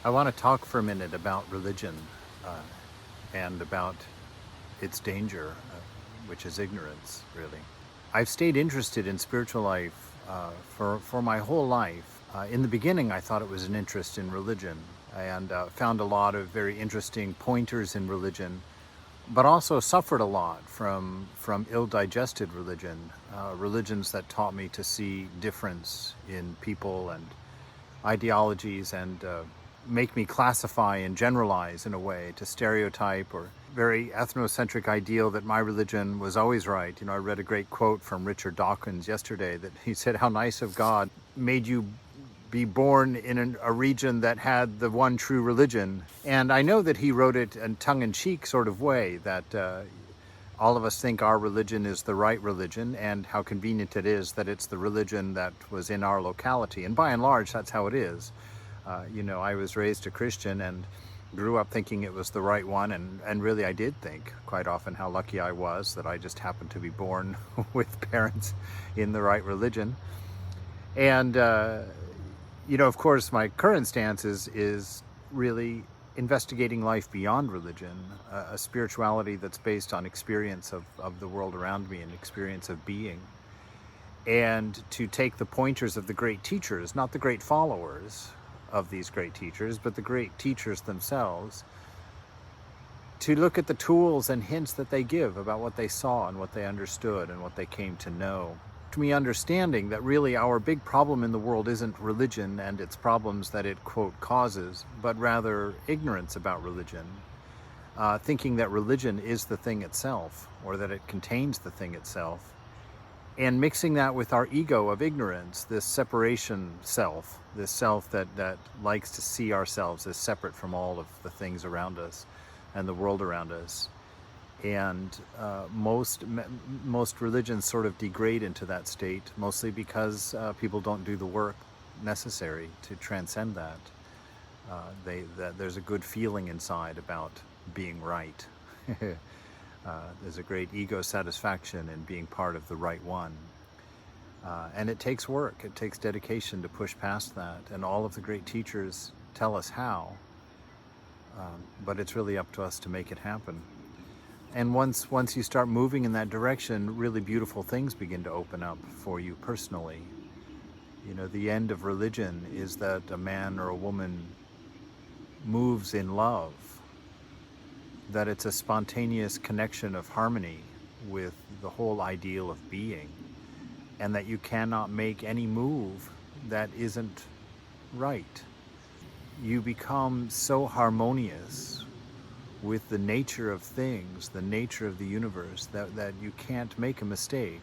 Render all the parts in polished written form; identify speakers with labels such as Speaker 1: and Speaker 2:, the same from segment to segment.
Speaker 1: I want to talk for a minute about religion and about its danger, which is ignorance, really. I've stayed interested in spiritual life for my whole life. In the beginning, I thought it was an interest in religion and found a lot of very interesting pointers in religion, but also suffered a lot from ill-digested religion, religions that taught me to see difference in people and ideologies and make me classify and generalize in a way, to stereotype or very ethnocentric ideal that my religion was always right. I read a great quote from Richard Dawkins yesterday that he said, "How nice of God made you be born in a region that had the one true religion." And I know that he wrote it in tongue-in-cheek sort of way, that all of us think our religion is the right religion, and how convenient it is that it's the religion that was in our locality. And by and large, that's how it is. I was raised a Christian and grew up thinking it was the right one, and really I did think quite often how lucky I was that I just happened to be born with parents in the right religion. And of course, my current stance is really investigating life beyond religion, a spirituality that's based on experience of the world around me and experience of being. And to take the pointers of the great teachers, not the great followers of these great teachers, but the great teachers themselves, to look at the tools and hints that they give about what they saw and what they understood and what they came to know. To me, understanding that really our big problem in the world isn't religion and its problems that it, quote, causes, but rather ignorance about religion, thinking that religion is the thing itself, or that it contains the thing itself, and mixing that with our ego of ignorance, this separation self, this self that likes to see ourselves as separate from all of the things around us and the world around us. And most religions sort of degrade into that state, mostly because people don't do the work necessary to transcend that. There's a good feeling inside about being right. There's a great ego satisfaction in being part of the right one. And it takes work, it takes dedication to push past that. And all of the great teachers tell us how. But it's really up to us to make it happen. And once you start moving in that direction, really beautiful things begin to open up for you personally. The end of religion is that a man or a woman moves in love, that it's a spontaneous connection of harmony with the whole ideal of being, and that you cannot make any move that isn't right. You become so harmonious with the nature of things, the nature of the universe, that you can't make a mistake.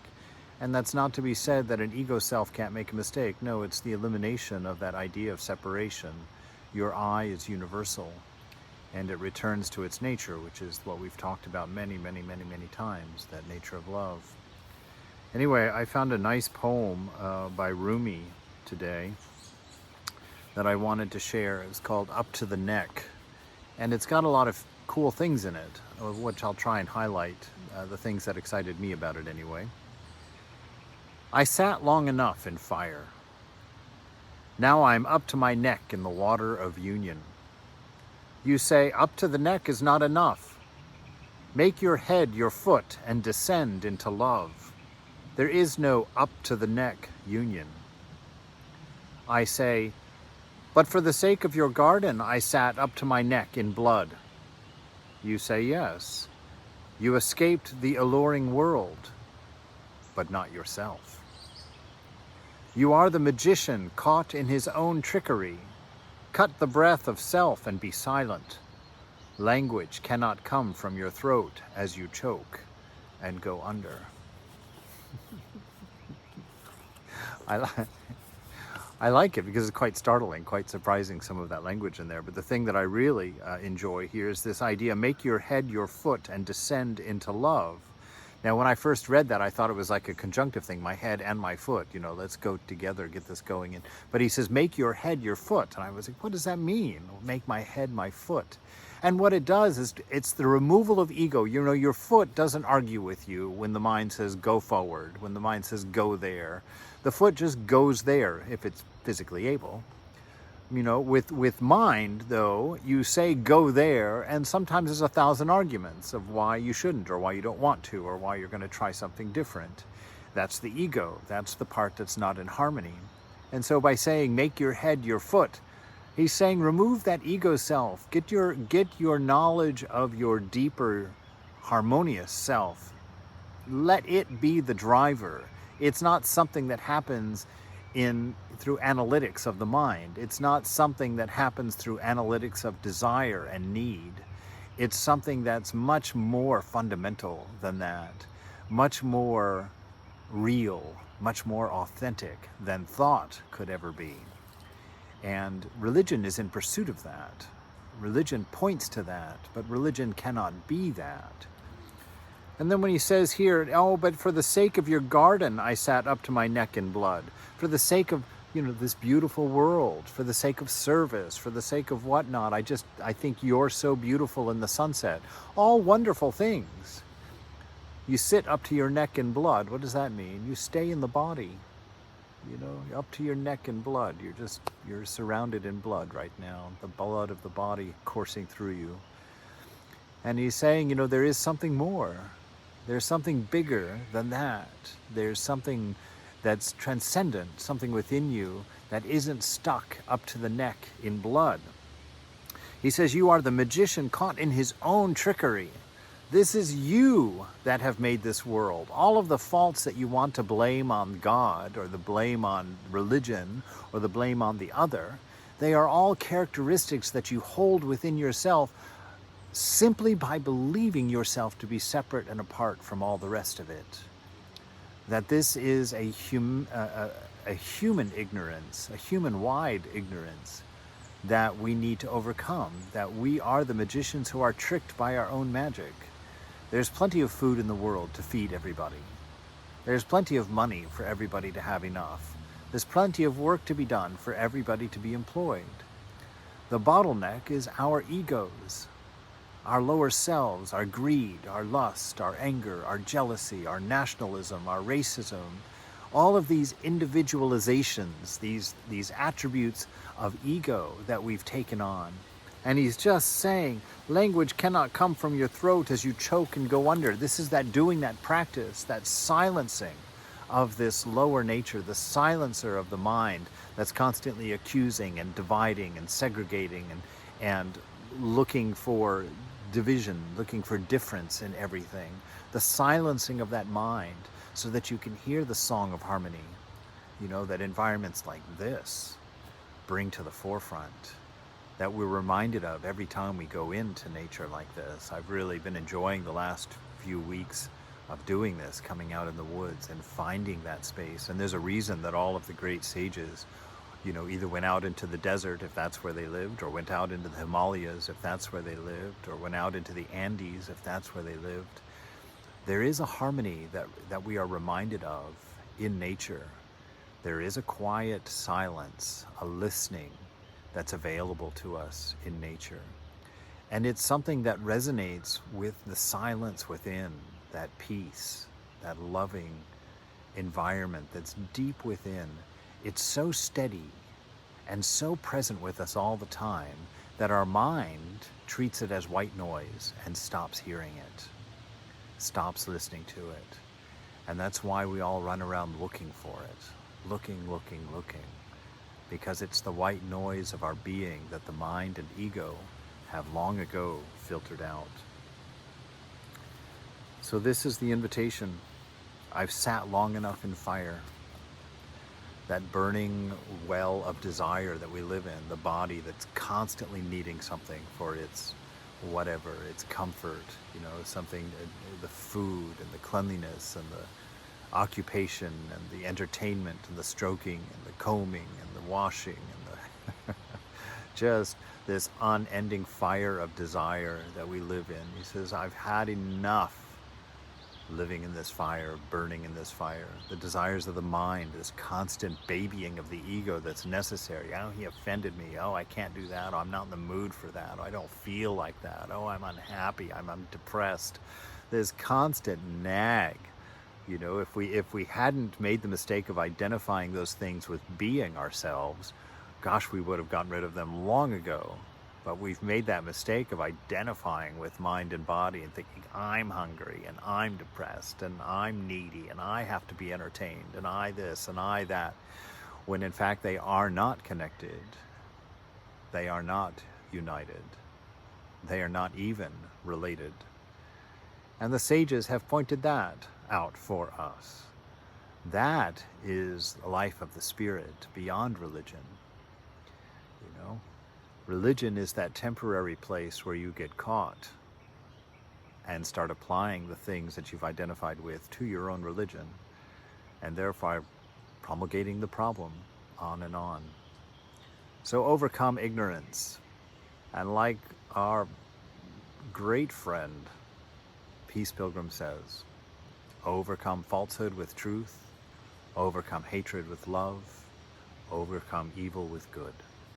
Speaker 1: And that's not to be said that an ego self can't make a mistake. No, it's the elimination of that idea of separation. Your I is universal, and it returns to its nature, which is what we've talked about many, many, many, many times, that nature of love. Anyway, I found a nice poem by Rumi today that I wanted to share. It's called Up to the Neck, and it's got a lot of cool things in it, which I'll try and highlight, the things that excited me about it anyway. I sat long enough in fire. Now I'm up to my neck in the water of union. You say up to the neck is not enough. Make your head your foot and descend into love. There is no up to the neck union. I say, but for the sake of your garden, I sat up to my neck in blood. You say yes. You escaped the alluring world, but not yourself. You are the magician caught in his own trickery. Cut the breath of self and be silent. Language cannot come from your throat as you choke and go under. I like it because it's quite startling, quite surprising, some of that language in there. But the thing that I really enjoy here is this idea, make your head your foot and descend into love. Now, when I first read that, I thought it was like a conjunctive thing, my head and my foot, let's go together, get this going in. But he says, make your head your foot. And I was like, what does that mean? Make my head my foot. And what it does is it's the removal of ego. Your foot doesn't argue with you when the mind says go forward, when the mind says go there. The foot just goes there if it's physically able. With mind, though, you say go there, and sometimes there's 1,000 arguments of why you shouldn't, or why you don't want to, or why you're going to try something different. That's the ego. That's the part that's not in harmony. And so by saying make your head your foot, he's saying remove that ego self. Get your knowledge of your deeper harmonious self. Let it be the driver. It's not something that happens through analytics of the mind. It's not something that happens through analytics of desire and need. It's something that's much more fundamental than that, much more real, much more authentic than thought could ever be. And religion is in pursuit of that. Religion points to that, but religion cannot be that. And then when he says here, oh, but for the sake of your garden, I sat up to my neck in blood. For the sake of, this beautiful world, for the sake of service, for the sake of whatnot, I think you're so beautiful in the sunset. All wonderful things. You sit up to your neck in blood. What does that mean? You stay in the body. Up to your neck in blood. You're surrounded in blood right now. The blood of the body coursing through you. And he's saying, there is something more. There's something bigger than that. There's something that's transcendent, something within you that isn't stuck up to the neck in blood. He says, you are the magician caught in his own trickery. This is you that have made this world. All of the faults that you want to blame on God, or the blame on religion, or the blame on the other, they are all characteristics that you hold within yourself simply by believing yourself to be separate and apart from all the rest of it. That this is a human ignorance, a human-wide ignorance that we need to overcome, that we are the magicians who are tricked by our own magic. There's plenty of food in the world to feed everybody. There's plenty of money for everybody to have enough. There's plenty of work to be done for everybody to be employed. The bottleneck is our egos, our lower selves, our greed, our lust, our anger, our jealousy, our nationalism, our racism, all of these individualizations, these attributes of ego that we've taken on. And he's just saying, language cannot come from your throat as you choke and go under. This is doing that practice, that silencing of this lower nature, the silencer of the mind that's constantly accusing and dividing and segregating and looking for division, looking for difference in everything. The silencing of that mind so that you can hear the song of harmony, that environments like this bring to the forefront, that we're reminded of every time we go into nature like this. I've really been enjoying the last few weeks of doing this, coming out in the woods and finding that space. And there's a reason that all of the great sages either went out into the desert if that's where they lived, or went out into the Himalayas if that's where they lived, or went out into the Andes if that's where they lived. There is a harmony that we are reminded of in nature. There is a quiet silence, a listening that's available to us in nature. And it's something that resonates with the silence within, that peace, that loving environment that's deep within. It's so steady and so present with us all the time that our mind treats it as white noise and stops hearing it, stops listening to it. And that's why we all run around looking for it, looking, because it's the white noise of our being that the mind and ego have long ago filtered out. So this is the invitation. I've sat long enough in fire. That burning well of desire that we live in, the body that's constantly needing something for its whatever, its comfort, something, the food and the cleanliness and the occupation and the entertainment and the stroking and the combing and the washing and the just this unending fire of desire that we live in. He says, I've had enough living in this fire, burning in this fire. The desires of the mind, this constant babying of the ego that's necessary. Oh, he offended me. Oh, I can't do that. Oh, I'm not in the mood for that. Oh, I don't feel like that. Oh, I'm unhappy. I'm depressed. This constant nag. If we hadn't made the mistake of identifying those things with being ourselves, gosh, we would have gotten rid of them long ago. But we've made that mistake of identifying with mind and body and thinking, I'm hungry and I'm depressed and I'm needy and I have to be entertained and I this and I that, when in fact they are not connected. They are not united. They are not even related. And the sages have pointed that out for us. That is the life of the spirit beyond religion. You know, religion is that temporary place where you get caught and start applying the things that you've identified with to your own religion, and therefore promulgating the problem on and on. So overcome ignorance, and like our great friend Peace Pilgrim says, overcome falsehood with truth, overcome hatred with love, overcome evil with good.